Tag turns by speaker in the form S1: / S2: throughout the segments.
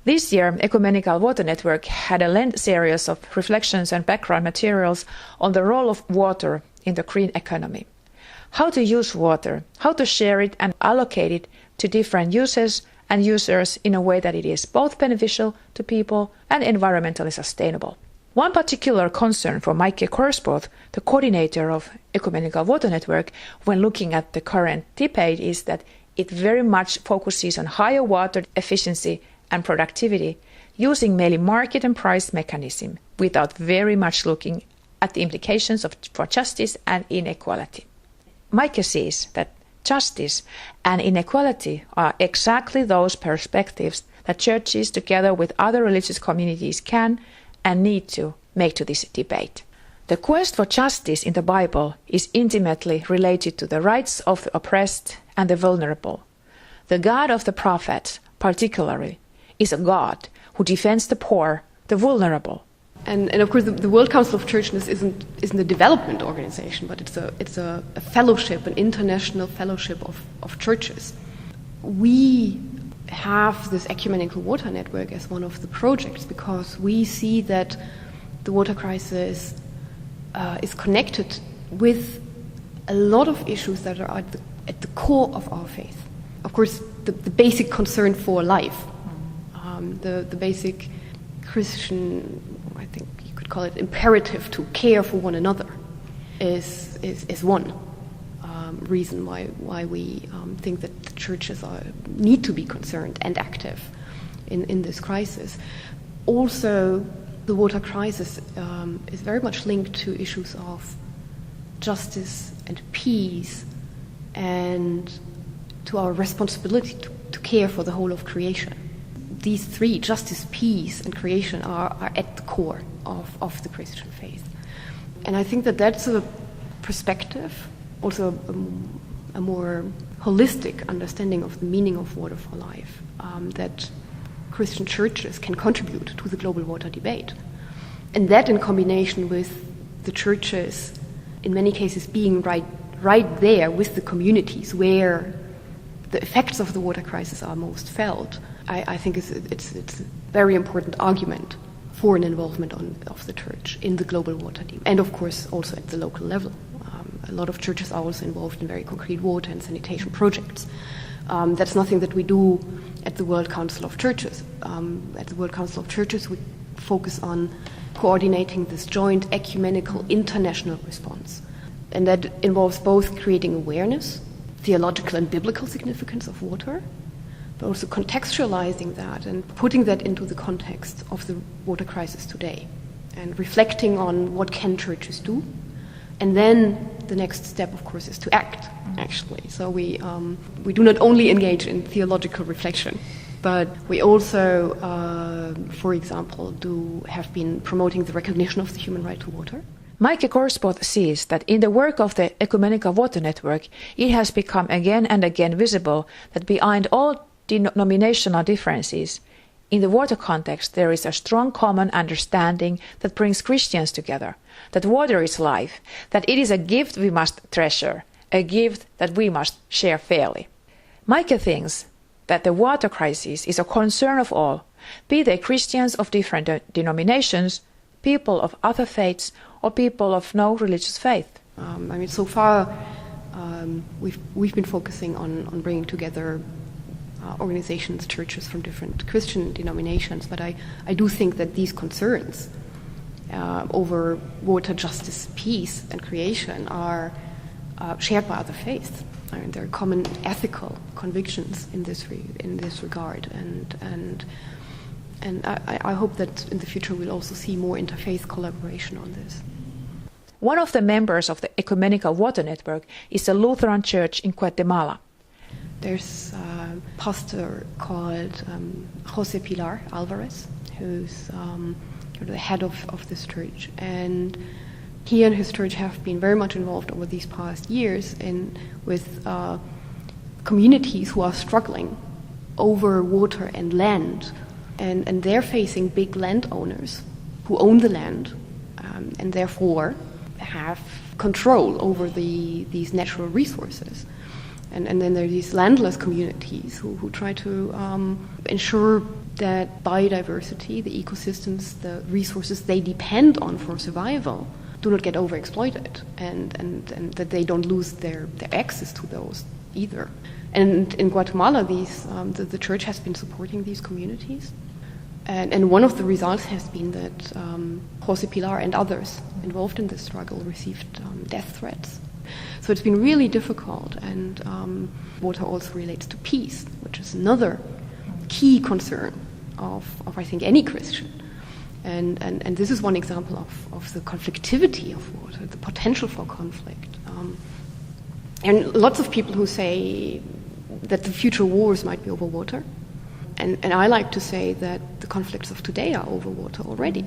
S1: This year, Ecumenical Water Network had a Lent series of reflections and background materials on the role of water in the green economy. How to use water, how to share it and allocate it to different uses and users in a way that it is both beneficial to people and environmentally sustainable. One particular concern for Maike Gorsboth, the coordinator of Ecumenical Water Network, when looking at the current debate is that it very much focuses on higher water efficiency and productivity, using mainly market and price mechanism without very much looking at the implications for justice and inequality. Maike sees that justice and inequality are exactly those perspectives that churches together with other religious communities can and need to make to this debate. The quest for justice in the Bible is intimately related to the rights of the oppressed and the vulnerable. The God of the prophets, particularly, is a God who defends the poor, the vulnerable.
S2: And of course, the World Council of Churches isn't a development organization, but it's a fellowship, an international fellowship of churches. We have this Ecumenical Water Network as one of the projects because we see that the water crisis is connected with a lot of issues that are at the core of our faith. Of course, the basic concern for life, the basic Christian, I think you could call it imperative to care for one another, is one reason why we think that the churches need to be concerned and active in this crisis. Also, the water crisis is very much linked to issues of justice and peace and to our responsibility to care for the whole of creation. These three, justice, peace, and creation, are at the core of the Christian faith. And I think that that's a perspective, also a more holistic understanding of the meaning of water for life, that Christian churches can contribute to the global water debate. And that in combination with the churches, in many cases, being right there with the communities where the effects of the water crisis are most felt, I think it's a very important argument for an involvement of the church in the global water debate, and of course also at the local level. A lot of churches are also involved in very concrete water and sanitation projects. That's nothing that we do at the World Council of Churches. At the World Council of Churches, we focus on coordinating this joint ecumenical international response. And that involves both creating awareness, theological and biblical significance of water, but also contextualizing that and putting that into the context of the water crisis today and reflecting on what can churches do. And then the next step, of course, is to act, actually. So we do not only engage in theological reflection, but we also, for example, have been promoting the recognition of the human right to water.
S1: Maike Gorsboth sees that in the work of the Ecumenical Water Network, it has become again and again visible that behind all denominational differences, in the water context there is a strong common understanding that brings Christians together, that water is life, that it is a gift we must treasure, a gift that we must share fairly. Maike thinks that the water crisis is a concern of all, be they Christians of different denominations, people of other faiths, or people of no religious faith.
S2: So far we've been focusing on bringing together organizations, churches from different Christian denominations, but I do think that these concerns over water, justice, peace, and creation are shared by other faiths. There are common ethical convictions in this regard, and I hope that in the future we'll also see more interfaith collaboration on this.
S1: One of the members of the Ecumenical Water Network is a Lutheran church in Guatemala.
S2: There's a pastor called Jose Pilar Alvarez, who's the head of this church, and he and his church have been very much involved over these past years with communities who are struggling over water and land, and they're facing big landowners who own the land and therefore have control over these natural resources. And then there are these landless communities who try to ensure that biodiversity, the ecosystems, the resources they depend on for survival do not get overexploited, and that they don't lose their access to those either. And in Guatemala, the church has been supporting these communities. And one of the results has been that José Pilar and others involved in this struggle received death threats. So it's been really difficult, and water also relates to peace, which is another key concern of I think, any Christian. And this is one example of the conflictivity of water, the potential for conflict. And lots of people who say that the future wars might be over water. And I like to say that the conflicts of today are over water already.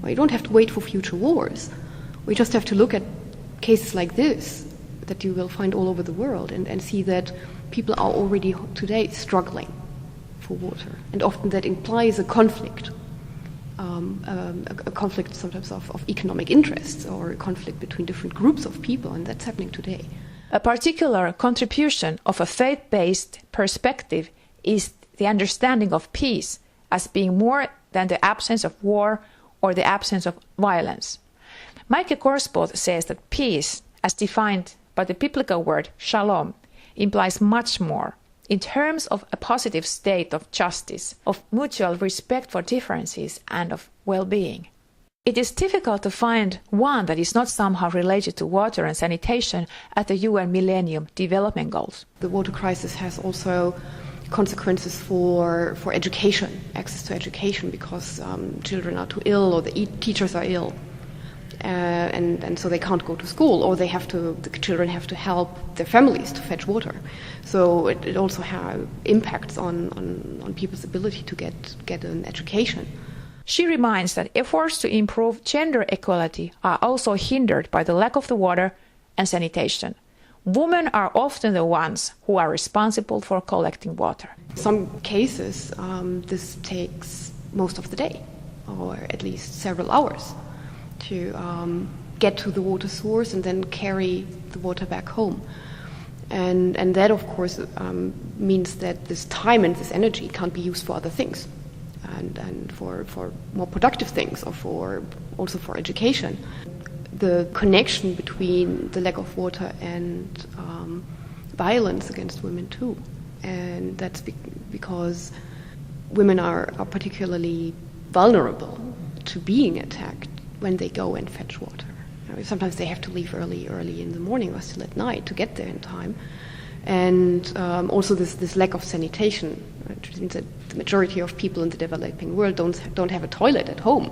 S2: Well, you don't have to wait for future wars. We just have to look at cases like this that you will find all over the world and see that people are already today struggling for water. And often that implies a conflict, a conflict sometimes of economic interests, or a conflict between different groups of people, and that's happening today.
S1: A particular contribution of a faith-based perspective is the understanding of peace as being more than the absence of war or the absence of violence. Maike Gorsboth says that peace, as defined by the biblical word shalom, implies much more in terms of a positive state of justice, of mutual respect for differences, and of well-being. It is difficult to find one that is not somehow related to water and sanitation at the UN Millennium Development Goals.
S2: The water crisis has also consequences for education, access to education, because children are too ill, or the teachers are ill, and so they can't go to school, or the children have to help their families to fetch water. So it also has impacts on people's ability to get an education.
S1: She reminds that efforts to improve gender equality are also hindered by the lack of the water and sanitation. Women are often the ones who are responsible for collecting water.
S2: In some cases, this takes most of the day, or at least several hours, to get to the water source and then carry the water back home. And that, of course, means that this time and this energy can't be used for other things, and for more productive things, or also for education. The connection between the lack of water and violence against women too, and that's because women are particularly vulnerable to being attacked when they go and fetch water. Sometimes they have to leave early in the morning or still at night to get there in time, and also this lack of sanitation, which means that the majority of people in the developing world don't have a toilet at home.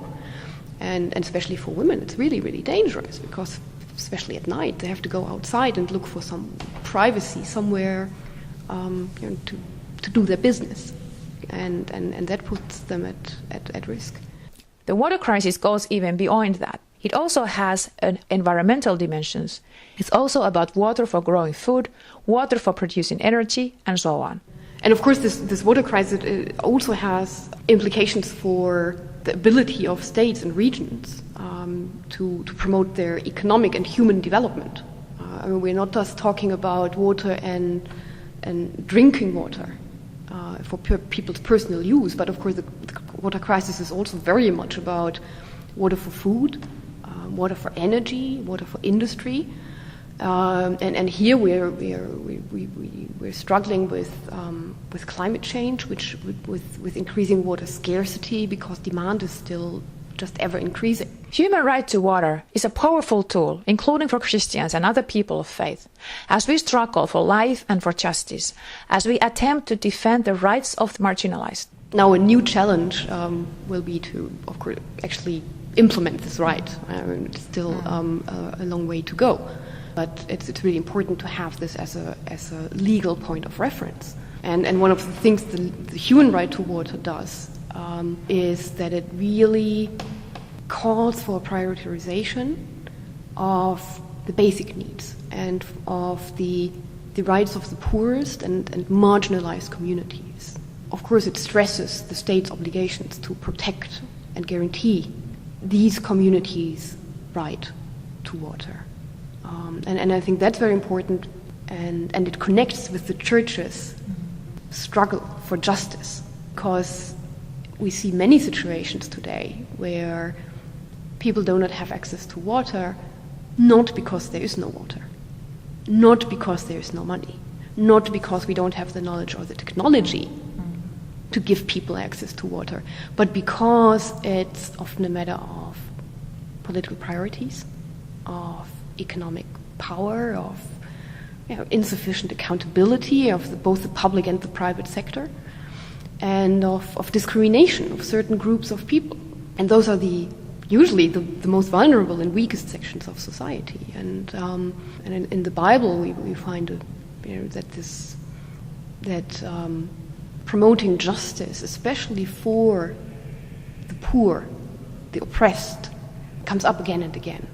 S2: And especially for women, it's really, really dangerous, because especially at night, they have to go outside and look for some privacy somewhere to do their business. And that puts them at risk.
S1: The water crisis goes even beyond that. It also has an environmental dimensions. It's also about water for growing food, water for producing energy, and so on.
S2: And of course, this water crisis also has implications for the ability of states and regions to promote their economic and human development. We're not just talking about water and drinking water for people's personal use, but of course the water crisis is also very much about water for food, water for energy, water for industry, and here we're struggling with climate change, with increasing water scarcity, because demand is still just ever increasing.
S1: Human right to water is a powerful tool, including for Christians and other people of faith, as we struggle for life and for justice, as we attempt to defend the rights of the marginalized.
S2: Now, a new challenge will be to, of course, actually implement this right. It's still a long way to go, but it's really important to have this as a legal point of reference. And one of the things the human right to water does is that it really calls for a prioritization of the basic needs and of the rights of the poorest and marginalized communities. Of course, it stresses the state's obligations to protect and guarantee these communities' right to water. And I think that's very important, and it connects with the church's struggle for justice, because we see many situations today where people do not have access to water, not because there is no water, not because there is no money, not because we don't have the knowledge or the technology to give people access to water, but because it's often a matter of political priorities, of economic power, of insufficient accountability of both the public and the private sector, and of discrimination of certain groups of people. And those are usually the most vulnerable and weakest sections of society. And in the Bible we find that promoting justice, especially for the poor, the oppressed, comes up again and again.